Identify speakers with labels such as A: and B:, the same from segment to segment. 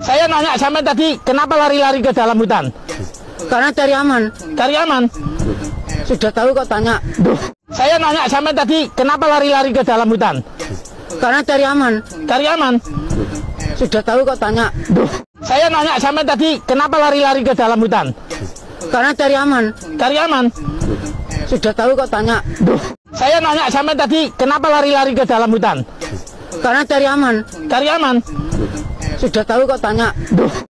A: Saya nanya sama tadi, kenapa lari-lari ke dalam hutan?
B: Karena cari aman.
A: Cari aman.
B: Sudah tahu kok tanya.
A: Saya nanya sama tadi, kenapa lari-lari ke dalam hutan?
B: Karena cari aman.
A: Cari aman.
B: Sudah tahu kok tanya.
A: Saya nanya sama tadi, kenapa lari-lari ke dalam hutan?
B: Karena cari aman.
A: Cari aman.
B: Sudah tahu kok tanya.
A: Saya nanya sama tadi, kenapa lari-lari ke dalam hutan?
B: Karena cari aman.
A: Cari aman.
B: Sudah tahu kok tanya.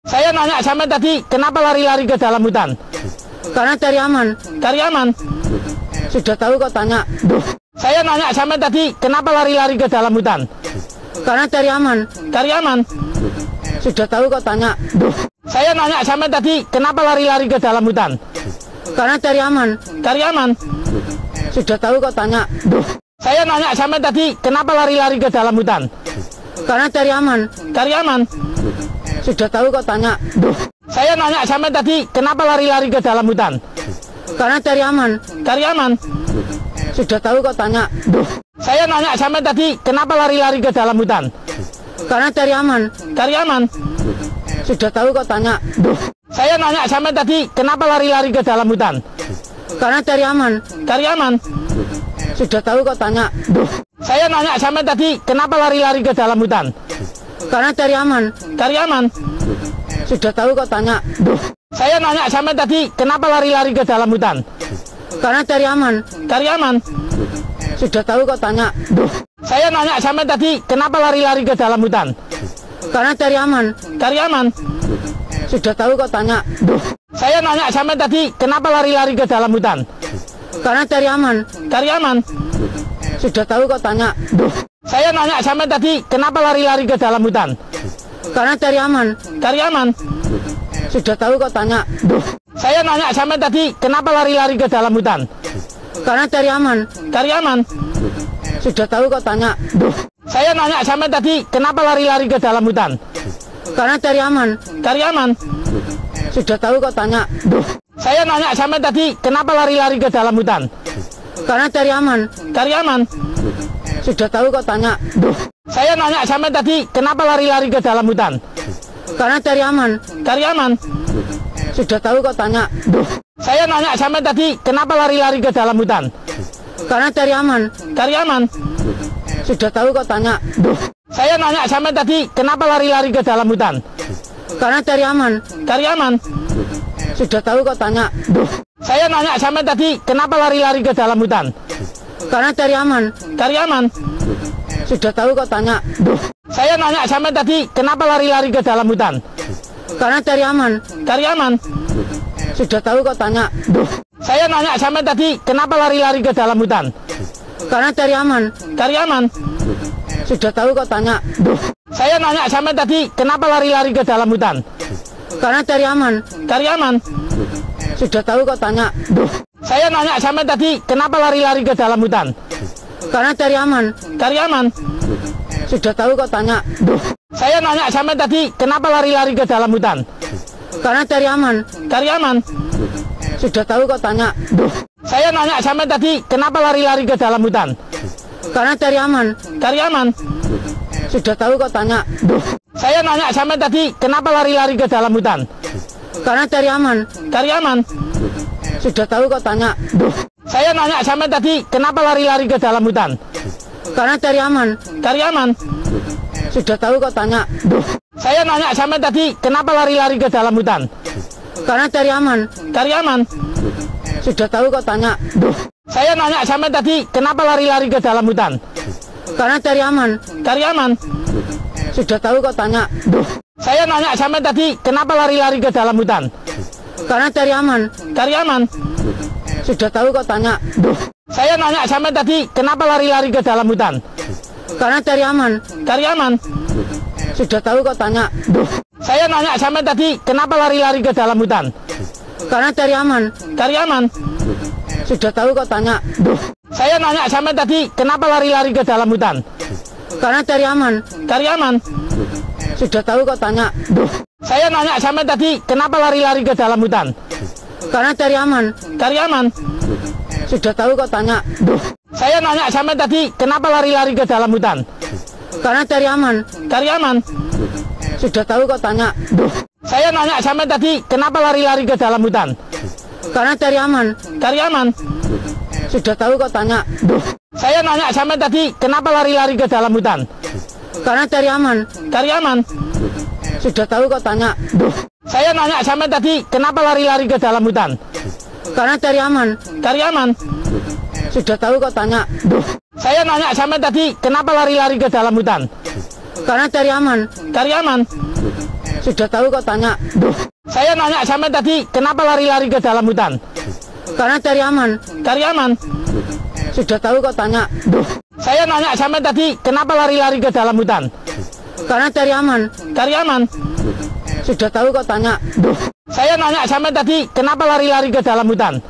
A: Saya nanya sama tadi, kenapa lari-lari ke dalam hutan?
B: Karena cari aman.
A: Cari aman.
B: Sudah tahu kok tanya.
A: Saya nanya sama tadi, kenapa lari-lari ke dalam hutan?
B: Karena cari aman.
A: Cari aman.
B: Sudah tahu kok tanya.
A: Saya nanya sama tadi, kenapa lari-lari ke dalam hutan?
B: Karena cari aman.
A: Cari aman.
B: Sudah tahu kok tanya.
A: Saya nanya sama tadi, kenapa lari-lari ke dalam hutan?
B: Karena cari aman.
A: Cari aman.
B: Sudah tahu kok tanya.
A: Saya nanya sama tadi, kenapa lari-lari ke dalam hutan?
B: Karena cari aman.
A: Cari aman.
B: Sudah tahu kok tanya.
A: Saya nanya sama tadi, kenapa lari-lari ke dalam hutan?
B: Karena cari aman.
A: Cari aman.
B: Sudah tahu kok tanya.
A: Saya nanya sama tadi, kenapa lari-lari ke dalam hutan?
B: Karena cari aman.
A: Cari aman.
B: Sudah tahu kok tanya.
A: Saya nanya sama tadi, kenapa lari-lari ke dalam hutan?
B: Karena cari aman.
A: Cari aman.
B: Sudah tahu kok tanya.
A: Saya nanya sama tadi, kenapa lari-lari ke dalam hutan?
B: Karena cari aman.
A: Cari aman.
B: Sudah tahu kok tanya.
A: Saya nanya sama tadi, kenapa lari-lari ke dalam hutan?
B: Karena cari aman.
A: Cari aman.
B: Sudah tahu kok tanya.
A: Saya nanya sama tadi, kenapa lari-lari ke dalam hutan?
B: Karena cari aman.
A: Cari aman.
B: Sudah tahu kok tanya.
A: Saya nanya sama tadi, kenapa lari-lari ke dalam hutan?
B: Karena cari aman.
A: Cari aman.
B: Sudah tahu kok tanya.
A: Saya nanya sama tadi, kenapa lari-lari ke dalam hutan?
B: Karena cari aman.
A: Cari aman.
B: Sudah tahu kok tanya.
A: Saya nanya sama tadi, kenapa lari-lari ke dalam hutan?
B: Karena cari aman.
A: Cari aman.
B: Sudah tahu kok tanya.
A: Saya nanya sama tadi, kenapa lari-lari ke dalam hutan?
B: Karena cari aman.
A: Cari aman.
B: Sudah tahu kok tanya.
A: Saya nanya sama tadi, kenapa lari-lari ke dalam hutan?
B: Karena cari aman.
A: Cari aman.
B: Sudah tahu kok tanya.
A: Saya nanya sama tadi, kenapa lari-lari ke dalam hutan?
B: Karena cari aman.
A: Cari aman.
B: Sudah tahu kok tanya.
A: Saya nanya sama tadi, kenapa lari-lari ke dalam hutan?
B: Karena cari aman.
A: Cari aman.
B: Sudah tahu kok tanya.
A: Saya nanya sama tadi, kenapa lari-lari ke dalam hutan?
B: Karena cari aman.
A: Cari aman.
B: Sudah tahu kok tanya.
A: Saya nanya sama tadi, kenapa lari-lari ke dalam hutan?
B: Karena cari aman.
A: Cari aman.
B: Sudah tahu kok tanya.
A: Saya nanya sama tadi, kenapa lari-lari ke dalam hutan?
B: Karena cari aman.
A: Cari aman.
B: Sudah tahu kok tanya.
A: Saya nanya sama tadi, kenapa lari-lari ke dalam hutan?
B: Karena cari aman.
A: Cari aman.
B: Sudah tahu kok tanya.
A: Saya nanya sama tadi, kenapa lari-lari ke dalam hutan?
B: Karena cari aman.
A: Cari aman.
B: Sudah tahu kok tanya.
A: Saya nanya sama tadi, kenapa lari-lari ke dalam hutan?
B: Karena cari aman.
A: Cari aman.
B: Sudah tahu kok tanya.
A: Saya nanya sama tadi, kenapa lari-lari ke dalam hutan?
B: Karena cari aman.
A: Cari aman.
B: Sudah tahu kok tanya.
A: Saya nanya sama tadi, kenapa lari-lari ke dalam hutan?
B: Karena cari aman.
A: Cari aman.
B: Sudah tahu kok tanya.
A: Saya nanya sama tadi, kenapa lari-lari ke dalam hutan?
B: Karena cari aman.
A: Cari aman.
B: Sudah tahu kok tanya.
A: Saya nanya sama tadi, kenapa lari-lari ke dalam hutan?
B: Karena cari aman.
A: Cari aman.
B: Sudah tahu kok tanya.
A: Saya nanya sama tadi, kenapa lari-lari ke dalam hutan?
B: Karena cari aman.
A: Cari aman.
B: Sudah tahu kok tanya.
A: Saya nanya sama tadi, kenapa lari-lari ke dalam hutan?
B: Karena cari aman.
A: Cari aman.
B: Sudah tahu kok tanya.
A: Saya nanya sama tadi, kenapa lari-lari ke dalam hutan?
B: Karena cari aman.
A: Cari aman.
B: Sudah tahu kok tanya.
A: Saya nanya sama tadi, kenapa lari-lari ke dalam hutan?
B: Karena cari aman.
A: Cari aman.
B: Sudah tahu kok tanya.
A: Saya nanya sama tadi, kenapa lari-lari ke dalam hutan?
B: Karena cari aman.
A: Cari aman.
B: Sudah tahu kok tanya.
A: Saya nanya sama tadi, kenapa lari-lari ke dalam hutan?
B: Karena cari aman.
A: Cari aman.
B: Sudah tahu kok tanya.
A: Saya nanya sama tadi, kenapa lari-lari ke dalam hutan?
B: Karena cari aman.
A: Cari aman.
B: Sudah tahu kok tanya.
A: Duh, saya nanya sampai tadi, kenapa lari-lari ke dalam hutan?
B: Karena cari aman.
A: Cari aman.
B: Sudah tahu kok tanya.
A: Duh, saya nanya sampai tadi, kenapa lari-lari ke dalam hutan?
B: Karena cari aman.
A: Cari aman.
B: Sudah tahu kok tanya.
A: Duh, saya nanya sampai tadi, kenapa lari-lari ke dalam hutan?
B: Karena cari aman.
A: Cari aman.
B: Sudah tahu kok tanya.
A: Duh, saya nanya sampai tadi, kenapa lari-lari ke dalam hutan?
B: Karena cari aman.
A: Cari aman.
B: Sudah tahu kok tanya.
A: Duh, saya nanya sampai tadi, kenapa lari-lari ke dalam hutan?
B: Karena cari aman.
A: Cari aman.
B: Sudah tahu kok tanya.
A: Duh, saya nanya sampai tadi, kenapa lari-lari ke dalam hutan?
B: Karena cari aman.
A: Cari aman.
B: Sudah tahu kok tanya.
A: Duh, saya nanya sampai tadi, kenapa lari-lari ke dalam hutan?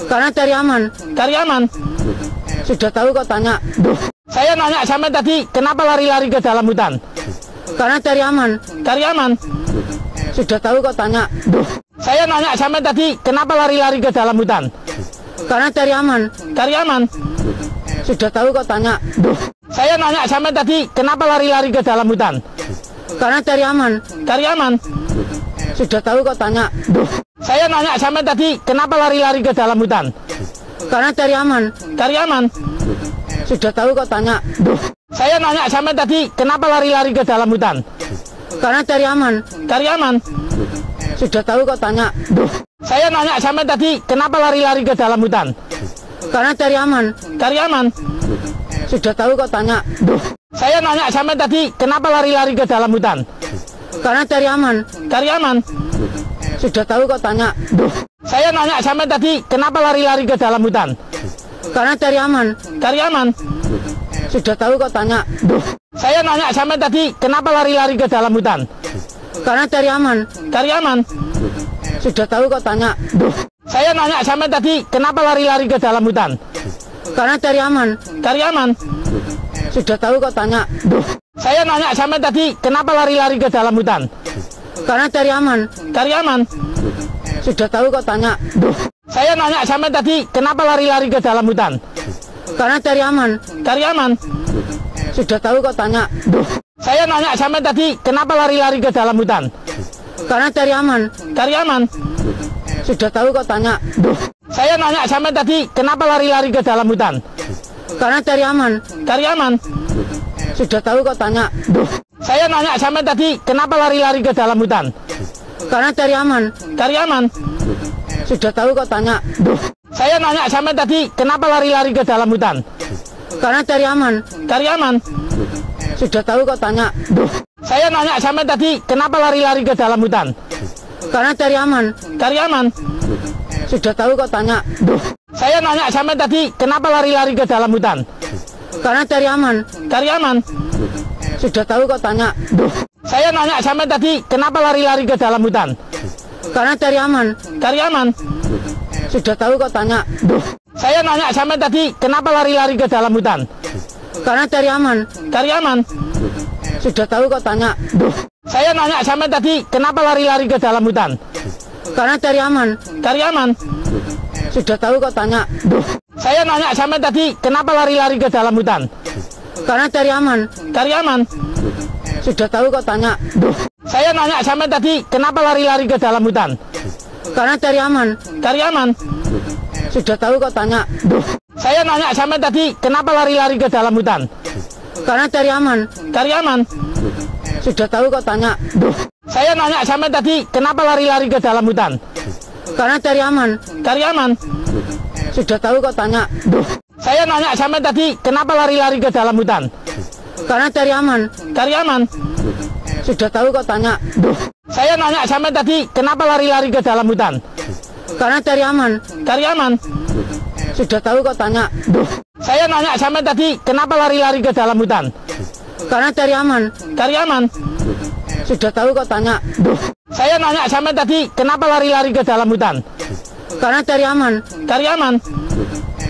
B: Karena cari aman.
A: Cari aman.
B: Sudah tahu kok tanya.
A: Duh, saya nanya sampai tadi, kenapa lari-lari ke dalam hutan?
B: Karena cari aman.
A: Cari aman.
B: Sudah tahu kok tanya.
A: Duh, saya nanya sampai tadi, kenapa lari-lari ke dalam hutan?
B: Karena cari aman.
A: Cari aman.
B: Sudah tahu kok tanya.
A: Duh, saya nanya sampai tadi, kenapa lari-lari ke dalam hutan?
B: Karena cari aman.
A: Cari aman.
B: Sudah tahu kok tanya.
A: Duh, saya nanya sampai tadi, kenapa lari-lari ke dalam hutan?
B: Karena cari aman.
A: Cari aman.
B: Sudah tahu kok tanya.
A: Duh, saya nanya sampai tadi, kenapa lari-lari ke dalam hutan?
B: Karena cari aman.
A: Cari aman.
B: Sudah tahu kok tanya.
A: Duh, saya nanya sampai tadi, kenapa lari-lari ke dalam hutan?
B: Karena cari aman.
A: Cari aman.
B: Sudah tahu kok tanya.
A: Duh, saya nanya sampai tadi, kenapa lari-lari ke dalam hutan?
B: Karena cari aman.
A: Cari aman.
B: Sudah tahu kok tanya.
A: Duh, saya nanya sampai tadi, kenapa lari-lari ke dalam hutan?
B: Karena cari aman.
A: Cari aman.
B: Sudah tahu kok tanya.
A: Duh, saya nanya sampai tadi, kenapa lari-lari ke dalam hutan?
B: Karena cari aman.
A: Cari aman.
B: Sudah tahu kok tanya.
A: Duh, saya nanya sampai tadi, kenapa lari-lari ke dalam hutan?
B: Karena cari aman.
A: Cari aman.
B: Sudah tahu kok tanya.
A: Duh, saya nanya sampai tadi, kenapa lari-lari ke dalam hutan?
B: Karena cari aman.
A: Cari aman.
B: Sudah tahu kok tanya.
A: Duh, saya nanya sampai tadi, kenapa lari-lari ke dalam hutan?
B: Karena cari aman.
A: Cari aman.
B: Sudah tahu kok tanya.
A: Duh, saya nanya sampai tadi, kenapa lari-lari ke dalam hutan?
B: Karena cari aman.
A: Cari aman.
B: Sudah tahu kok tanya.
A: Duh, saya nanya sampai tadi, kenapa lari-lari ke dalam hutan?
B: Karena cari aman.
A: Cari aman.
B: Sudah tahu kok tanya.
A: Duh, saya nanya sampai tadi, kenapa lari-lari ke dalam hutan?
B: Karena cari aman.
A: Cari aman.
B: Sudah tahu kok tanya.
A: Duh, saya nanya sampai tadi, kenapa lari-lari ke dalam hutan?
B: Karena cari aman.
A: Cari aman.
B: Sudah tahu kok tanya.
A: Duh, saya nanya sampai tadi, kenapa lari-lari ke dalam hutan?
B: Karena cari aman.
A: Cari aman.
B: Sudah tahu kok tanya.
A: Duh, saya nanya sampai tadi, kenapa lari-lari ke dalam hutan?
B: Karena cari aman.
A: Cari aman.
B: Sudah tahu kok tanya.
A: Duh, saya nanya sampai tadi, kenapa lari-lari ke dalam hutan?
B: Karena cari aman.
A: Cari aman.
B: Sudah tahu kok tanya.
A: Duh, saya nanya sampai tadi, kenapa lari-lari ke dalam hutan?
B: Karena cari aman.
A: Cari aman.
B: Sudah tahu kok tanya.
A: Duh, saya nanya sampai tadi, kenapa lari-lari ke dalam hutan?
B: Karena cari aman.
A: Cari aman.
B: Sudah tahu kok tanya.
A: Duh, saya nanya sampai tadi, kenapa lari-lari ke dalam hutan?
B: Karena cari aman.
A: Cari aman.
B: Sudah tahu kok tanya.
A: Duh, saya nanya sampai tadi, kenapa lari-lari ke dalam hutan?
B: Karena cari aman.
A: Cari aman.
B: Sudah tahu kok tanya.
A: Duh, saya nanya sampai tadi, kenapa lari-lari ke dalam hutan?
B: Karena cari aman.
A: Cari aman.
B: Sudah tahu kok tanya.
A: Duh, saya nanya sampai tadi, kenapa lari-lari ke dalam hutan?
B: Karena cari aman.
A: Cari aman.
B: Sudah tahu kok tanya.
A: Duh, saya nanya sampai tadi, kenapa lari-lari ke dalam hutan?
B: Karena cari aman.
A: Cari aman.
B: Sudah tahu kok tanya.
A: Duh, saya nanya sampai tadi, kenapa lari-lari ke dalam hutan?
B: Karena cari aman.
A: Cari aman.
B: Sudah tahu kok tanya.
A: Duh, saya nanya sampai tadi, kenapa lari-lari ke dalam hutan?
B: Karena cari aman.
A: Cari aman.
B: Sudah tahu kok tanya.
A: Duh, saya nanya sampai tadi, kenapa lari-lari ke dalam hutan?
B: Karena cari aman.
A: Cari aman.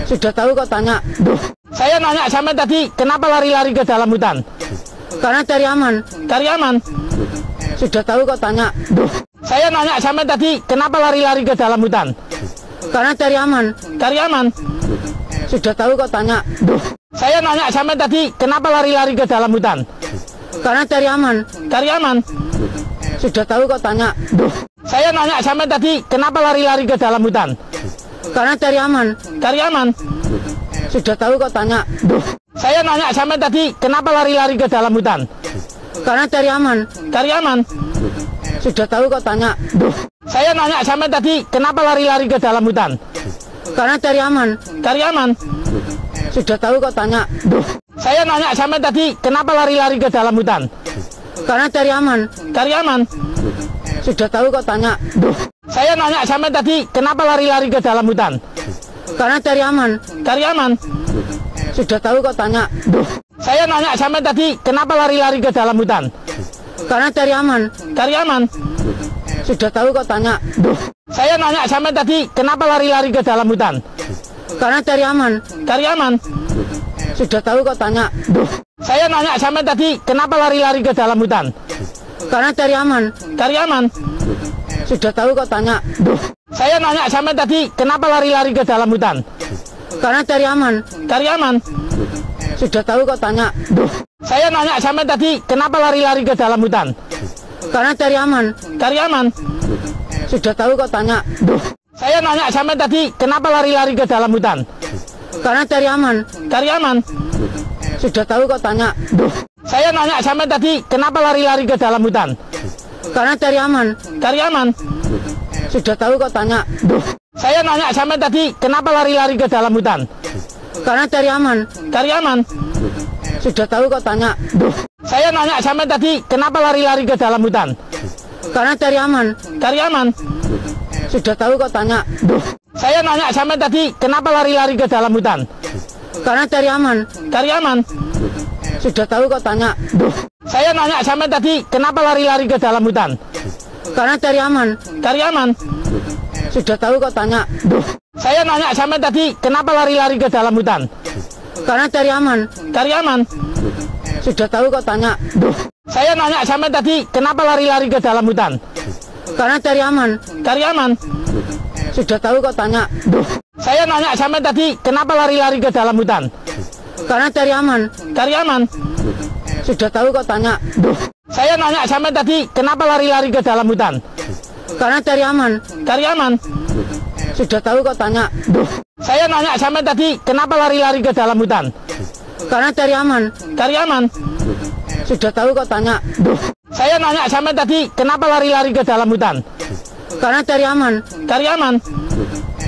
B: Sudah tahu kok tanya.
A: Duh, saya nanya sampai tadi, kenapa lari-lari ke dalam hutan?
B: Karena cari aman.
A: Cari aman.
B: Sudah tahu kok tanya.
A: Duh, saya nanya sampai tadi, kenapa lari-lari ke dalam hutan?
B: Karena cari aman.
A: Cari aman.
B: Sudah tahu kok tanya.
A: Duh, saya nanya sampai tadi, kenapa lari-lari ke dalam hutan?
B: Karena cari aman.
A: Cari aman.
B: Sudah tahu kok tanya.
A: Duh, saya nanya sampai tadi kenapa lari-lari ke dalam hutan?
B: Karena cari aman.
A: Cari aman.
B: Sudah tahu kok tanya.
A: Duh, saya nanya sampai tadi kenapa lari-lari ke dalam hutan?
B: Karena cari aman.
A: Cari aman.
B: Sudah tahu kok tanya.
A: Duh, saya nanya sampai tadi kenapa lari-lari ke dalam hutan?
B: Karena cari aman.
A: Cari aman.
B: Sudah tahu kok tanya.
A: Duh, saya nanya sampai tadi kenapa lari-lari ke dalam hutan?
B: Karena cari aman.
A: Cari aman.
B: Sudah tahu kok tanya.
A: Duh, saya nanya sampai tadi kenapa lari-lari ke dalam hutan?
B: Karena cari aman.
A: Cari aman.
B: Sudah tahu kok tanya.
A: Duh, saya nanya sampai tadi kenapa lari-lari ke dalam hutan?
B: Karena cari aman.
A: Cari aman.
B: Sudah tahu kok tanya.
A: Duh, saya nanya sampai tadi kenapa lari-lari ke dalam hutan?
B: Karena cari aman.
A: Cari aman.
B: Sudah tahu kok tanya.
A: Duh, saya nanya sampai tadi kenapa lari-lari ke dalam hutan?
B: Karena cari aman.
A: Cari aman.
B: Sudah tahu kok tanya.
A: Duh, saya nanya sampai tadi kenapa lari-lari ke dalam hutan?
B: Karena cari aman.
A: Cari aman.
B: Sudah tahu kok tanya.
A: Duh, saya nanya sampai tadi kenapa lari-lari ke dalam hutan?
B: Karena cari aman.
A: Cari aman.
B: Sudah tahu kok tanya.
A: Duh, saya nanya sampai tadi kenapa lari-lari ke dalam hutan?
B: Karena cari aman.
A: Cari aman.
B: Sudah tahu kok tanya.
A: Duh, saya nanya sampai tadi kenapa lari-lari ke dalam hutan?
B: Karena cari aman.
A: Cari aman.
B: Sudah tahu kok tanya.
A: Duh, saya nanya sampai tadi kenapa lari-lari ke dalam hutan?
B: Karena cari aman.
A: Cari aman.
B: Sudah tahu kok tanya.
A: Duh, saya nanya sampai tadi kenapa lari-lari ke dalam hutan?
B: Karena cari aman.
A: Cari aman.
B: Sudah tahu kok tanya.
A: Duh, saya nanya sampai tadi kenapa lari-lari ke dalam hutan?
B: Karena cari aman.
A: Cari aman.
B: Sudah tahu kok tanya.
A: Duh, saya nanya sampai tadi kenapa lari-lari ke dalam hutan?
B: Karena cari aman.
A: Cari aman.
B: Sudah tahu kok tanya.
A: Duh, saya nanya sampai tadi kenapa lari-lari ke dalam hutan?
B: Karena cari aman.
A: Cari aman.
B: Sudah tahu kok tanya.
A: Duh, saya nanya sampai tadi kenapa lari-lari ke dalam hutan?
B: Karena cari aman.
A: Cari aman.
B: Sudah tahu kok tanya.
A: Duh, saya nanya sampai tadi kenapa lari-lari ke dalam hutan?
B: Karena cari aman.
A: Cari aman.
B: Sudah tahu kok tanya.
A: Duh, saya nanya sampai tadi kenapa lari-lari ke dalam hutan?
B: Karena cari aman.
A: Cari aman.
B: Sudah tahu kok tanya.
A: Duh, saya nanya sampai tadi kenapa lari-lari ke dalam hutan?
B: Karena cari aman.
A: Cari aman.
B: Sudah tahu kok tanya.
A: Duh, saya nanya sampai tadi kenapa lari-lari ke dalam hutan?
B: Karena cari aman.
A: Cari aman.
B: Sudah tahu kok tanya.
A: Duh, saya nanya sampai tadi kenapa lari-lari ke dalam hutan?
B: Karena cari aman.
A: Cari aman.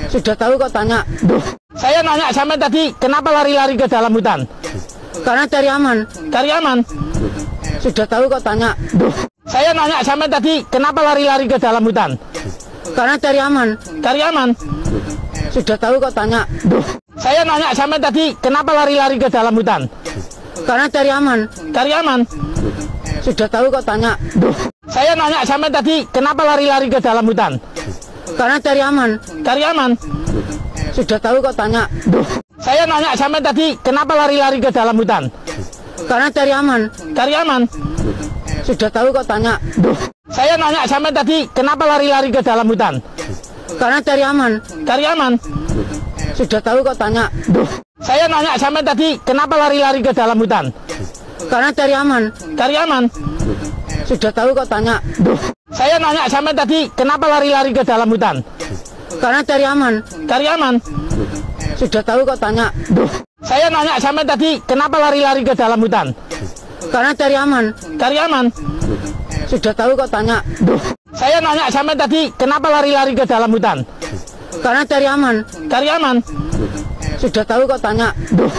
B: Sudah tahu kok tanya.
A: Duh, saya nanya sampai tadi kenapa lari-lari ke dalam hutan?
B: Karena cari aman.
A: Cari aman.
B: Sudah tahu kok tanya.
A: Duh, saya nanya sampai tadi kenapa lari-lari ke dalam hutan?
B: Karena cari aman.
A: Cari aman.
B: Sudah tahu kok tanya.
A: Duh, saya nanya sampai tadi kenapa lari-lari ke dalam hutan?
B: Karena cari aman.
A: Cari aman.
B: Sudah tahu kok tanya.
A: Duh, saya nanya sampai tadi kenapa lari-lari ke dalam hutan?
B: Karena cari aman.
A: Cari aman.
B: Sudah tahu kok tanya.
A: Duh, saya nanya sampai tadi kenapa lari-lari ke dalam hutan?
B: Karena cari aman.
A: Cari aman.
B: Sudah tahu kok tanya.
A: Duh, saya nanya sampai tadi kenapa lari-lari ke dalam hutan?
B: Karena cari aman.
A: Cari aman.
B: Sudah tahu kok tanya.
A: Duh, saya nanya sampai tadi kenapa lari-lari ke dalam hutan?
B: Karena cari aman.
A: Cari aman.
B: Sudah tahu kok tanya.
A: Duh, saya nanya sampai tadi kenapa lari-lari ke dalam hutan?
B: Karena cari aman.
A: Cari aman.
B: Sudah tahu kok tanya.
A: Duh, saya nanya sampai tadi kenapa lari-lari ke dalam hutan?
B: Karena cari aman.
A: Cari aman.
B: Sudah tahu kok tanya.
A: Duh,